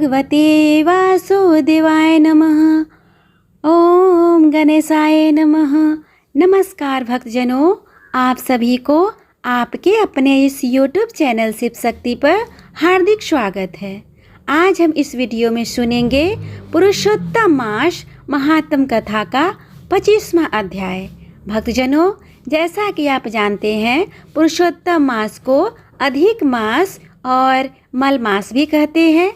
भगवते वासुदेवाय नमः। ओम गणेशाय नमः। नमस्कार भक्तजनों, आप सभी को आपके अपने इस YouTube चैनल शिव शक्ति पर हार्दिक स्वागत है। आज हम इस वीडियो में सुनेंगे पुरुषोत्तम मास महात्म कथा का 25वां अध्याय। भक्तजनों, जैसा कि आप जानते हैं, पुरुषोत्तम मास को अधिक मास और मल मास भी कहते हैं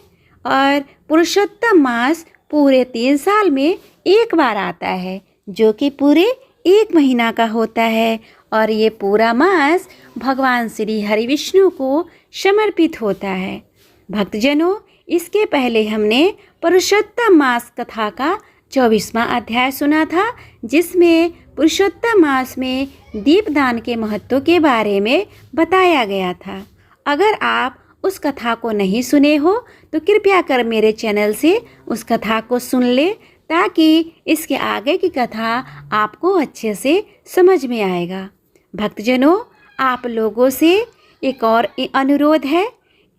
और पुरुषोत्तम मास पूरे 3 साल में एक बार आता है, जो कि पूरे 1 महीना का होता है और ये पूरा मास भगवान श्री हरि विष्णु को समर्पित होता है। भक्तजनों, इसके पहले हमने पुरुषोत्तम मास कथा का 24वां अध्याय सुना था, जिसमें पुरुषोत्तम मास में दीपदान के महत्व के बारे में बताया गया था। अगर आप उस कथा को नहीं सुने हो तो कृपया कर मेरे चैनल से उस कथा को सुन ले, ताकि इसके आगे की कथा आपको अच्छे से समझ में आएगा। भक्तजनों, आप लोगों से एक और अनुरोध है,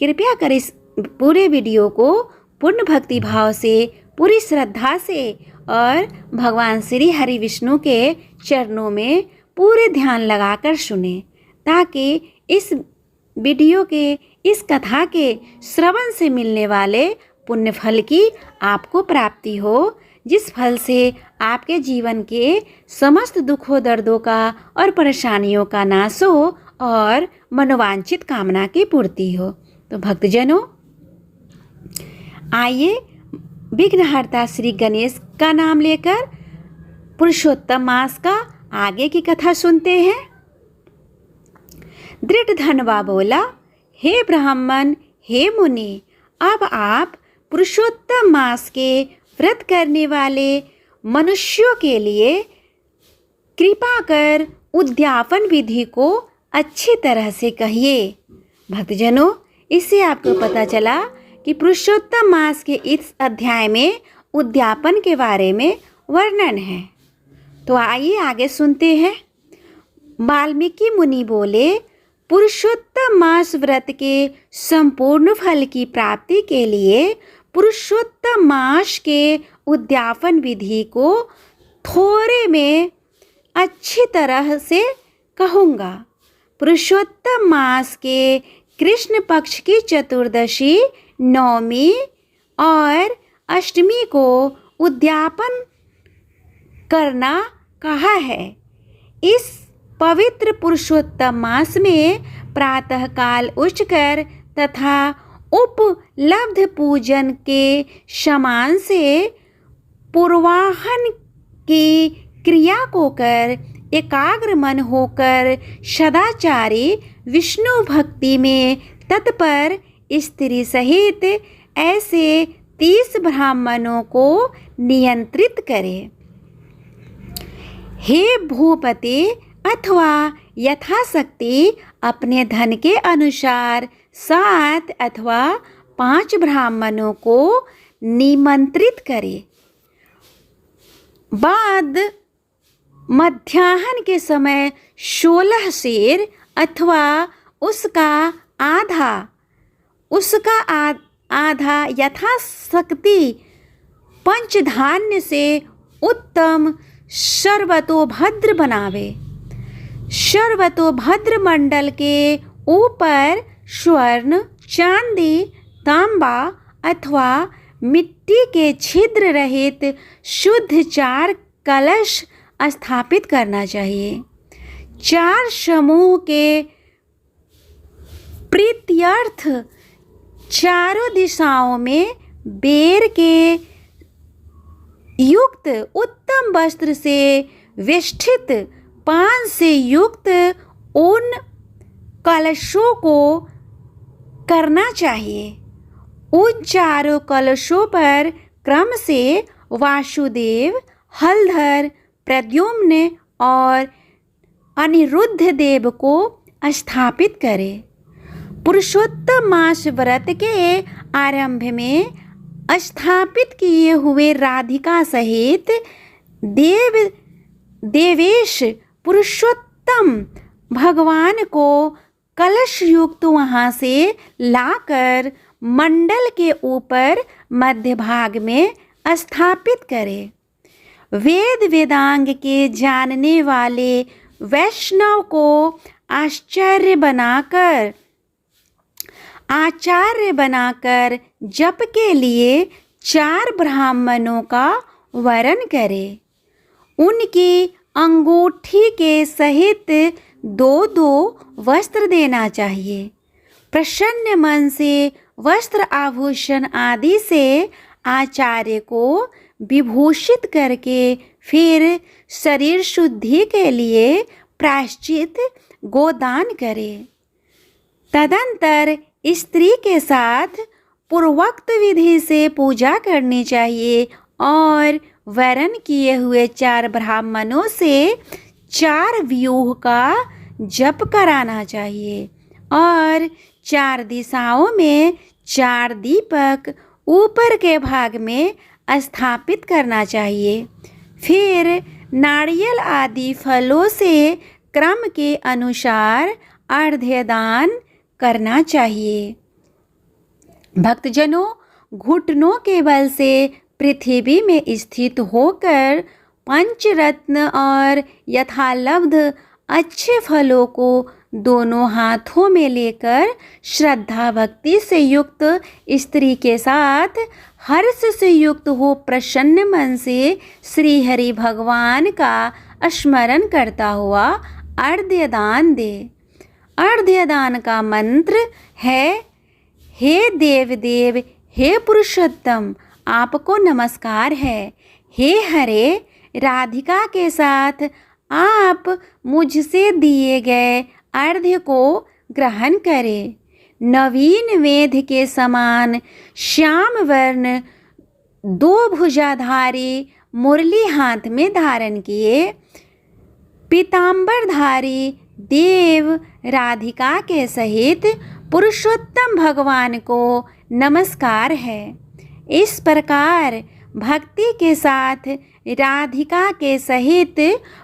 कृपया कर इस पूरे वीडियो को पूर्ण भक्ति भाव से, पूरी श्रद्धा से और भगवान श्री हरि विष्णु के चरणों में पूरे ध्यान लगाकर सुने, ताकि इस वीडियो के, इस कथा के श्रवण से मिलने वाले पुण्य फल की आपको प्राप्ति हो, जिस फल से आपके जीवन के समस्त दुखों दर्दों का और परेशानियों का नाश हो और मनोवांछित कामना की पूर्ति हो। तो भक्तजनों, आइए विघ्नहर्ता श्री गणेश का नाम लेकर पुरुषोत्तम मास का आगे की कथा सुनते हैं। दृढ़धनवा बोला, हे ब्राह्मण, हे मुनि, अब आप पुरुषोत्तम मास के व्रत करने वाले मनुष्यों के लिए कृपा कर उद्यापन विधि को अच्छी तरह से कहिए। भक्तजनों, इससे आपको पता चला कि पुरुषोत्तम मास के इस अध्याय में उद्यापन के बारे में वर्णन है। तो आइए आगे सुनते हैं। वाल्मीकि मुनि बोले, पुरुषोत्तम मास व्रत के संपूर्ण फल की प्राप्ति के लिए पुरुषोत्तम मास के उद्यापन विधि को थोड़े में अच्छी तरह से कहूँगा। पुरुषोत्तम मास के कृष्ण पक्ष की चतुर्दशी, नवमी और अष्टमी को उद्यापन करना कहा है। इस पवित्र पुरुषोत्तम मास में प्रातःकाल उठकर तथा उपलब्ध पूजन के समान से पूर्वाहन की क्रिया को कर एकाग्र मन होकर सदाचारी विष्णु भक्ति में तत्पर स्त्री सहित ऐसे 30 ब्राह्मणों को नियंत्रित करे। हे भूपति, अथवा यथाशक्ति अपने धन के अनुसार 7 अथवा 5 ब्राह्मणों को निमंत्रित करे। बाद मध्याह्न के समय 16 शेर अथवा उसका आधा यथाशक्ति पंचधान्य से उत्तम सर्वतोभद्र बनावे। सर्वतोभद्र मंडल के ऊपर स्वर्ण, चांदी, तांबा अथवा मिट्टी के छिद्र रहित शुद्ध 4 कलश स्थापित करना चाहिए। 4 समूह के प्रीत्यर्थ चारों दिशाओं में बेर के युक्त उत्तम वस्त्र से वेष्टित पान से युक्त उन कलशों को करना चाहिए। उन 4 कलशों पर क्रम से वासुदेव, हलधर, प्रद्युम्न और अनिरुद्ध देव को स्थापित करें। पुरुषोत्तम मास व्रत के आरंभ में स्थापित किए हुए राधिका सहित देवेश पुरुषोत्तम भगवान को कलश युक्त वहाँ से लाकर मंडल के ऊपर मध्य भाग में स्थापित करें। वेद वेदांग के जानने वाले वैष्णव को आचार्य बनाकर जप के लिए 4 ब्राह्मणों का वरण करें। उनकी अंगूठी के सहित 2-2 वस्त्र देना चाहिए। प्रसन्न मन से वस्त्र आभूषण आदि से आचार्य को विभूषित करके फिर शरीर शुद्धि के लिए प्रायश्चित गोदान करें। तदंतर स्त्री के साथ पूर्वोक्त विधि से पूजा करनी चाहिए और वरण किए हुए 4 ब्राह्मणों से 4 व्यूह का जप कराना चाहिए और 4 दिशाओं में 4 दीपक ऊपर के भाग में स्थापित करना चाहिए। फिर नारियल आदि फलों से क्रम के अनुसार अर्घ्यदान करना चाहिए। भक्तजनों, घुटनों के बल से पृथ्वी में स्थित होकर पंचरत्न और यथालब्ध अच्छे फलों को दोनों हाथों में लेकर श्रद्धा भक्ति से युक्त स्त्री के साथ हर्ष से युक्त हो प्रसन्न मन से श्री हरि भगवान का स्मरण करता हुआ अर्घ्यदान दे। अर्घ्यदान का मंत्र है: हे देव देव, हे पुरुषोत्तम, आपको नमस्कार है। हे हरे, राधिका के साथ आप मुझसे दिए गए अर्घ्य को ग्रहण करें। नवीन वेद के समान श्याम वर्ण 2 भुजाधारी मुरली हाथ में धारण किए पीताम्बरधारी देव राधिका के सहित पुरुषोत्तम भगवान को नमस्कार है। इस प्रकार भक्ति के साथ राधिका के सहित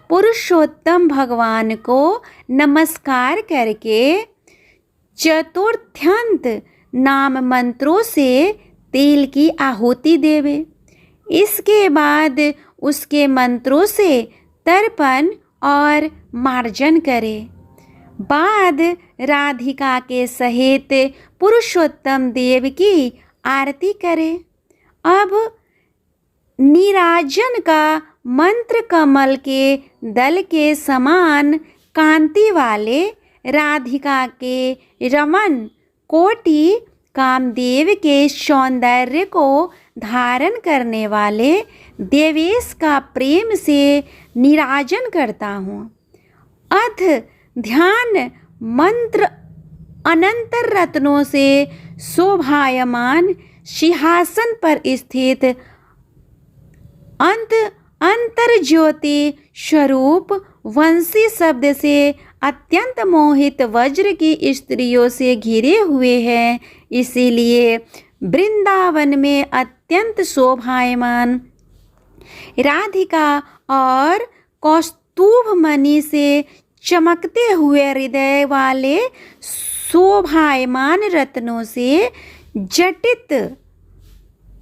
पुरुषोत्तम भगवान को नमस्कार करके चतुर्थ्यंत नाम मंत्रों से तेल की आहुति देवे। इसके बाद उसके मंत्रों से तर्पण और मार्जन करे। बाद राधिका के सहित पुरुषोत्तम देव की आरती करे। अब नीराजन का मंत्र कमल के दल के समान कांति वाले राधिका के रमन कोटि कामदेव के सौंदर्य को धारण करने वाले देवेश का प्रेम से नीराजन करता हूँ। अथ ध्यान मंत्र अनंतर रत्नों से शोभायमान सिंहासन पर स्थित अंतर ज्योति स्वरूप वंशी शब्द से अत्यंत मोहित वज्र की स्त्रियों से घिरे हुए हैं। इसीलिए वृंदावन में अत्यंत शोभायमान राधिका और कौस्तुभ मणि से चमकते हुए हृदय वाले शोभायमान रत्नों से जटित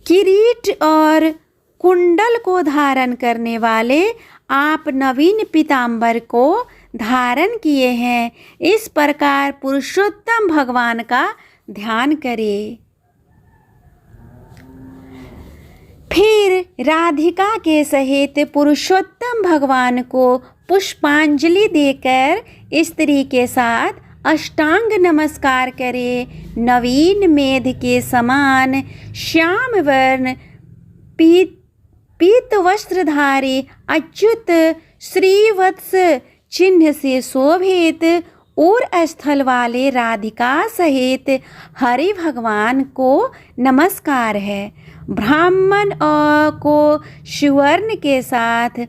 किरीट और कुंडल को धारण करने वाले आप नवीन पीताम्बर को धारण किए हैं। इस प्रकार पुरुषोत्तम भगवान का ध्यान करें। फिर राधिका के सहित पुरुषोत्तम भगवान को पुष्पांजलि देकर स्त्री के साथ अष्टांग नमस्कार करें। नवीन मेध के समान श्याम वर्ण पीत वस्त्रधारी अच्युत श्रीवत्स चिन्ह से शोभित और स्थल वाले राधिका सहित हरि भगवान को नमस्कार है। ब्राह्मण को सुवर्ण के साथ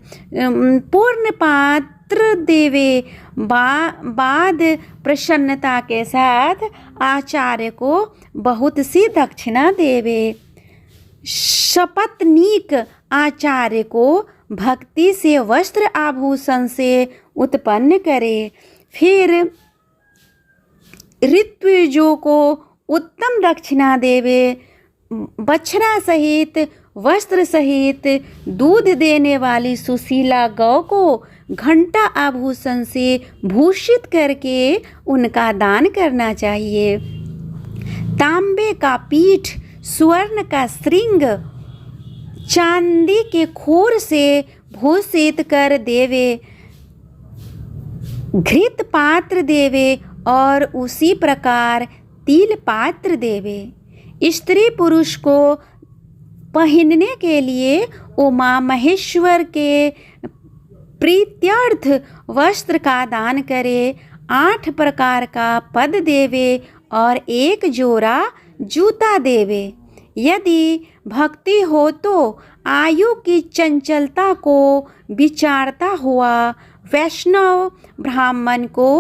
पूर्ण पात्र देवे। बाद प्रसन्नता के साथ आचार्य को बहुत सी दक्षिणा देवे। सपत्नीक आचार्य को भक्ति से वस्त्र आभूषण से उत्पन्न करे। फिर ऋत्विजों को उत्तम दक्षिणा देवे। बछड़ा सहित वस्त्र सहित दूध देने वाली सुशीला गौ को घंटा आभूषण से भूषित करके उनका दान करना चाहिए। तांबे का पीठ, स्वर्ण का श्रृंग, चांदी के खोर से भूषित कर देवे। घृत पात्र देवे और उसी प्रकार तिल पात्र देवे। स्त्री पुरुष को पहनने के लिए उमा महेश्वर के प्रीत्यर्थ वस्त्र का दान करे। 8 प्रकार का पद देवे और 1 जोड़ा जूता देवे। यदि भक्ति हो तो आयु की चंचलता को विचारता हुआ वैष्णव ब्राह्मण को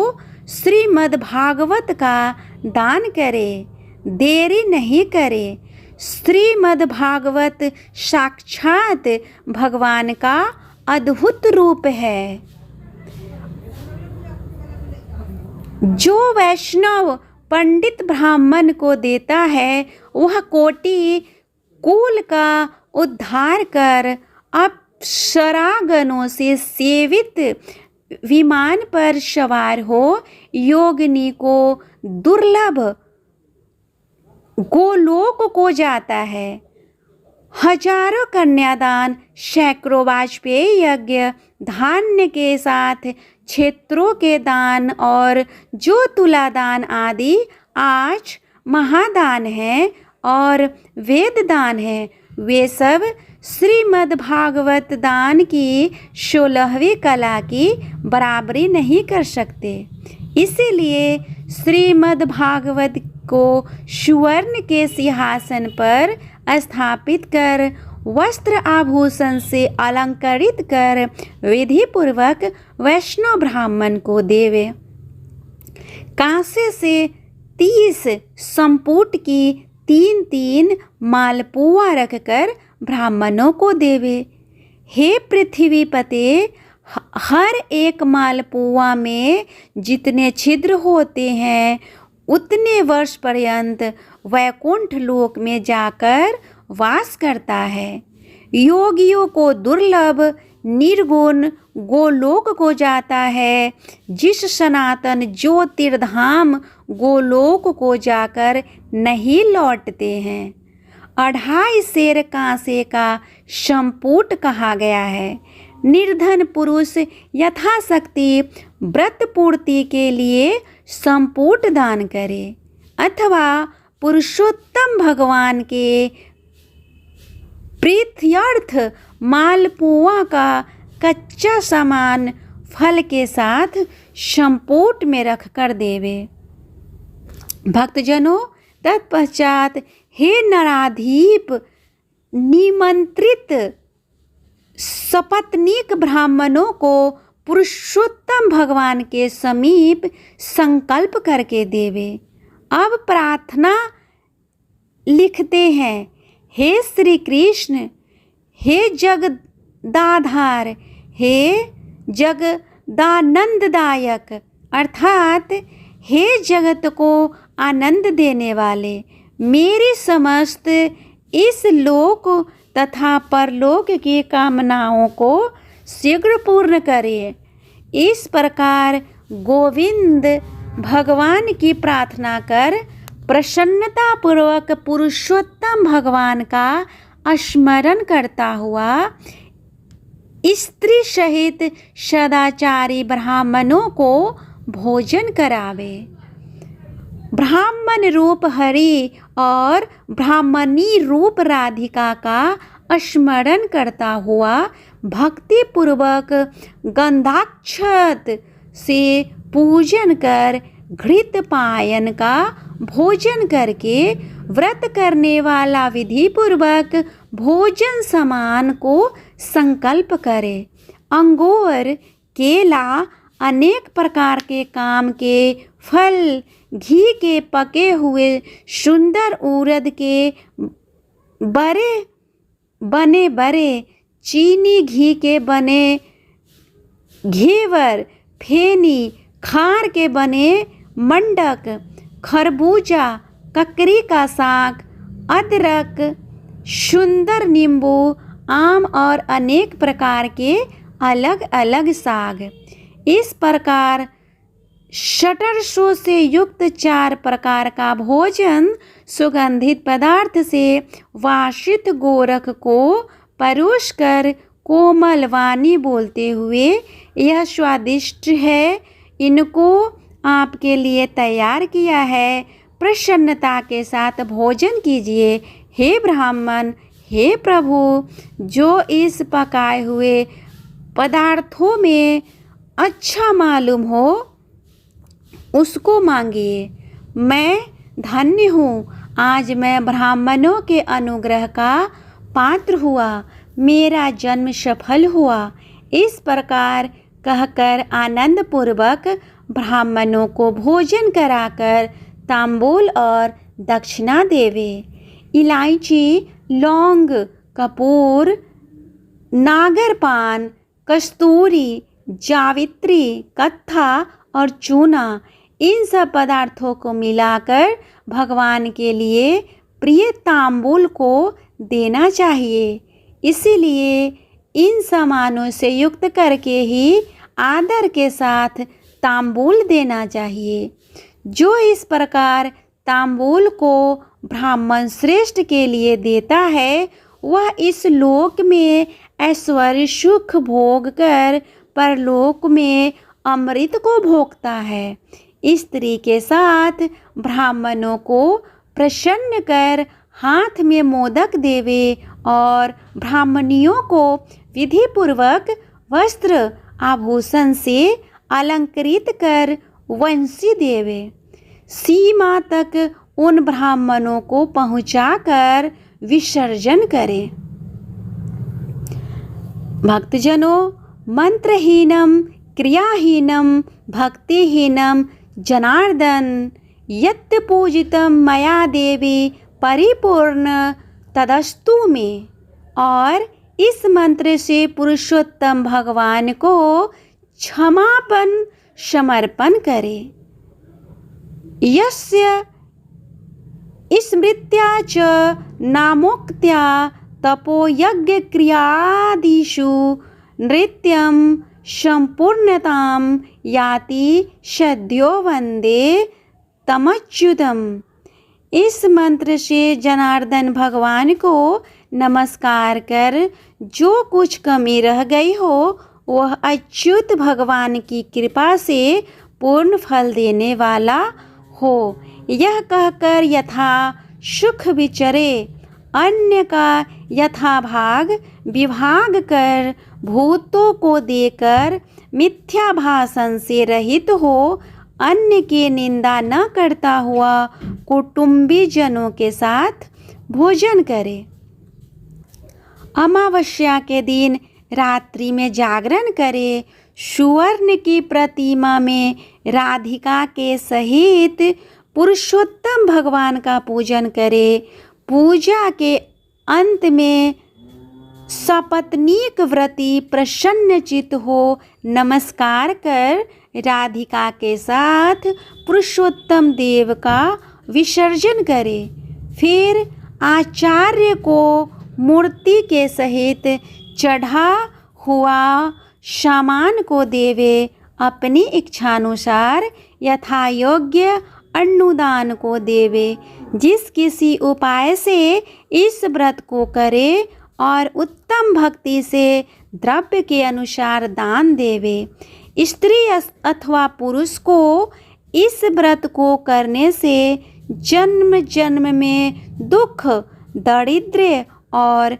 श्रीमद् भागवत का दान करे, देरी नहीं करे। श्रीमद् भागवत साक्षात भगवान का अद्भुत रूप है। जो वैष्णव पंडित ब्राह्मण को देता है वह कोटि कुल का उद्धार कर अप्सरागणों से सेवित विमान पर सवार हो योगिनी को दुर्लभ गोलोक को जाता है। हजारों कन्यादान, सैकड़ों वाजपेयी यज्ञ, धान्य के साथ क्षेत्रों के दान और जो तुलादान आदि आज महादान हैं और वेद दान है, वे सब श्रीमद् भागवत दान की 16वीं कला की बराबरी नहीं कर सकते। इसीलिए श्रीमद् भागवत को सुवर्ण के सिंहासन पर स्थापित कर वस्त्र आभूषण से अलंकृत कर विधि पूर्वक वैष्णव ब्राह्मण को देवे। कांसे से 30 संपुट की 3-3 मालपुआ रखकर ब्राह्मणों को देवे। हे पृथ्वीपते, हर एक मालपुआ में जितने छिद्र होते हैं उतने वर्ष पर्यंत वैकुंठ लोक में जाकर वास करता है। योगियों को दुर्लभ निर्गुण गोलोक को जाता है, जिस सनातन ज्योतिर्धाम गोलोक को जाकर नहीं लौटते हैं। 2.5 सेर कांसे का संपुट कहा गया है। निर्धन पुरुष यथाशक्ति व्रत पूर्ति के लिए संपुट दान करे अथवा पुरुषोत्तम भगवान के प्रीत्यर्थ मालपुआ का कच्चा सामान फल के साथ संपुट में रख कर देवे। भक्तजनों, तत्पश्चात हे नराधीप, निमंत्रित सपत्नीक ब्राह्मणों को पुरुषोत्तम भगवान के समीप संकल्प करके देवे। अब प्रार्थना लिखते हैं, हे श्री कृष्ण, हे जगदाधार, हे जगदानंददायक, अर्थात हे जगत को आनंद देने वाले, मेरी समस्त इस लोक तथा परलोक की कामनाओं को शीघ्र पूर्ण करे। इस प्रकार गोविंद भगवान की प्रार्थना कर प्रसन्नता पूर्वक पुरुषोत्तम भगवान का स्मरण करता हुआ स्त्री सहित सदाचारी ब्राह्मणों को भोजन करावे। ब्राह्मण रूप हरि और ब्राह्मणी रूप राधिका का स्मरण करता हुआ भक्ति पूर्वक गंधाक्षत से पूजन कर घृत पायन का भोजन करके व्रत करने वाला विधि पूर्वक भोजन समान को संकल्प करे। अंगूर, केला, अनेक प्रकार के काम के फल, घी के पके हुए सुंदर उड़द के बने बड़े, चीनी घी के बने घेवर, फेनी, खार के बने मंडक, खरबूजा, ककड़ी का साग, अदरक, सुंदर नींबू, आम और अनेक प्रकार के अलग अलग साग। इस प्रकार षट्सों से युक्त 4 प्रकार का भोजन सुगंधित पदार्थ से वासित गोरख को परोसकर कोमल वाणी बोलते हुए, यह स्वादिष्ट है, इनको आपके लिए तैयार किया है, प्रसन्नता के साथ भोजन कीजिए। हे ब्राह्मण, हे प्रभु, जो इस पकाए हुए पदार्थों में अच्छा मालूम हो उसको मांगिए। मैं धन्य हूँ, आज मैं ब्राह्मणों के अनुग्रह का पात्र हुआ, मेरा जन्म सफल हुआ। इस प्रकार कहकर आनंद पूर्वक ब्राह्मणों को भोजन कराकर तांबूल और दक्षिणा देवे। इलायची, लौंग, कपूर, नागरपान, कस्तूरी, जावित्री, कत्था और चूना, इन सब पदार्थों को मिलाकर भगवान के लिए प्रिय तांबूल को देना चाहिए। इसीलिए इन सामानों से युक्त करके ही आदर के साथ तांबूल देना चाहिए। जो इस प्रकार तांबूल को ब्राह्मण श्रेष्ठ के लिए देता है, वह इस लोक में ऐश्वर्य सुख भोग कर परलोक में अमृत को भोगता है। स्त्री के साथ ब्राह्मणों को प्रसन्न कर हाथ में मोदक देवे और ब्राह्मणियों को विधि पूर्वक वस्त्र आभूषण से अलंकृत कर वंशी देवे। सीमा तक उन ब्राह्मणों को पहुंचाकर विसर्जन करे। भक्तजनों, मंत्रहीनम क्रियाहीनम भक्तिहीनम जनार्दन यत् पूजितम मया देवी परिपूर्ण तदस्तु में। और इस मंत्र से पुरुषोत्तम भगवान को क्षमापन समर्पण करे। यस्य स्मृत्या च नामोक्त्या तपोयज्ञ क्रियादिषु नृत्यं संपूर्णतां याति सद्यो वंदे तमच्युतम। इस मंत्र से जनार्दन भगवान को नमस्कार कर जो कुछ कमी रह गई हो वह अच्युत भगवान की कृपा से पूर्ण फल देने वाला हो। यह कहकर यथा सुख विचरे, अन्य का यथा भाग विभाग कर, भूतों को देकर मिथ्या भाषण से रहित हो, अन्य की निंदा न करता हुआ कुटुंबी जनों के साथ भोजन करे। अमावस्या के दिन रात्रि में जागरण करे। सुवर्ण की प्रतिमा में राधिका के सहित पुरुषोत्तम भगवान का पूजन करे। पूजा के अंत में सपत्नीक व्रती प्रसन्नचित हो नमस्कार कर राधिका के साथ पुरुषोत्तम देव का विसर्जन करे। फिर आचार्य को मूर्ति के सहित चढ़ा हुआ सामान को देवे। अपनी इच्छानुसार यथा योग्य अनुदान को देवे। जिस किसी उपाय से इस व्रत को करे और उत्तम भक्ति से द्रव्य के अनुसार दान देवे। स्त्री अथवा पुरुष को इस व्रत को करने से जन्म जन्म में दुख, दारिद्र्य और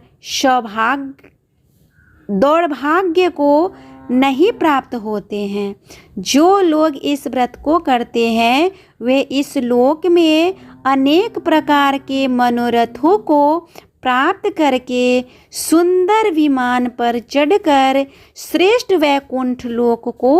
दौर्भाग्य को नहीं प्राप्त होते हैं। जो लोग इस व्रत को करते हैं वे इस लोक में अनेक प्रकार के मनोरथों को प्राप्त करके सुंदर विमान पर चढ़कर श्रेष्ठ वैकुंठ लोक को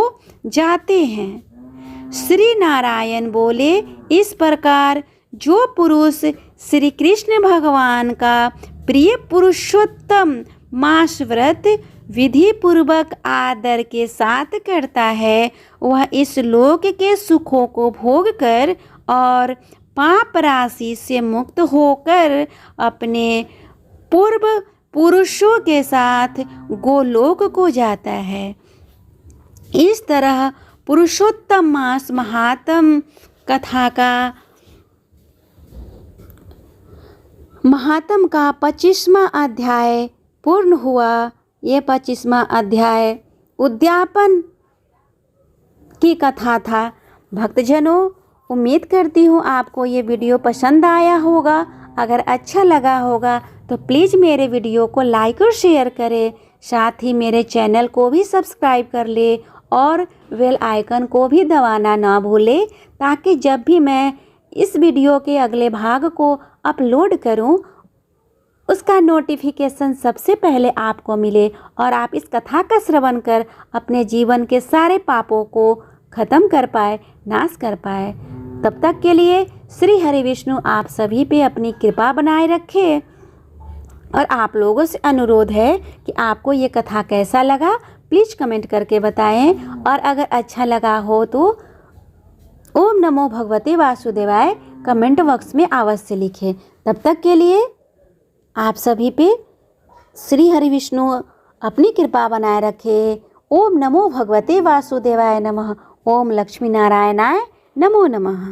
जाते हैं। श्री नारायण बोले, इस प्रकार जो पुरुष श्री कृष्ण भगवान का प्रिय पुरुषोत्तम मास व्रत विधि पूर्वक आदर के साथ करता है, वह इस लोक के सुखों को भोग कर और पाप राशि से मुक्त होकर अपने पूर्व पुरुषों के साथ गोलोक को जाता है। इस तरह पुरुषोत्तम मास महात्म कथा का 25वां अध्याय पूर्ण हुआ। ये 25वां अध्याय उद्यापन की कथा था। भक्तजनों, उम्मीद करती हूँ आपको ये वीडियो पसंद आया होगा। अगर अच्छा लगा होगा तो प्लीज़ मेरे वीडियो को लाइक और शेयर करें। साथ ही मेरे चैनल को भी सब्सक्राइब कर ले और बेल आइकन को भी दबाना ना भूले, ताकि जब भी मैं इस वीडियो के अगले भाग को अपलोड करूं उसका नोटिफिकेशन सबसे पहले आपको मिले और आप इस कथा का श्रवण कर अपने जीवन के सारे पापों को ख़त्म कर पाए, नाश कर पाए। तब तक के लिए श्री हरि विष्णु आप सभी पे अपनी कृपा बनाए रखे। और आप लोगों से अनुरोध है कि आपको ये कथा कैसा लगा प्लीज़ कमेंट करके बताएं। और अगर अच्छा लगा हो तो ओम नमो भगवते वासुदेवाय कमेंट बॉक्स में अवश्य लिखें। तब तक के लिए आप सभी पे श्री हरि विष्णु अपनी कृपा बनाए रखे। ओम नमो भगवते वासुदेवाय नमः। ओम लक्ष्मी नारायणाय नमो नमः।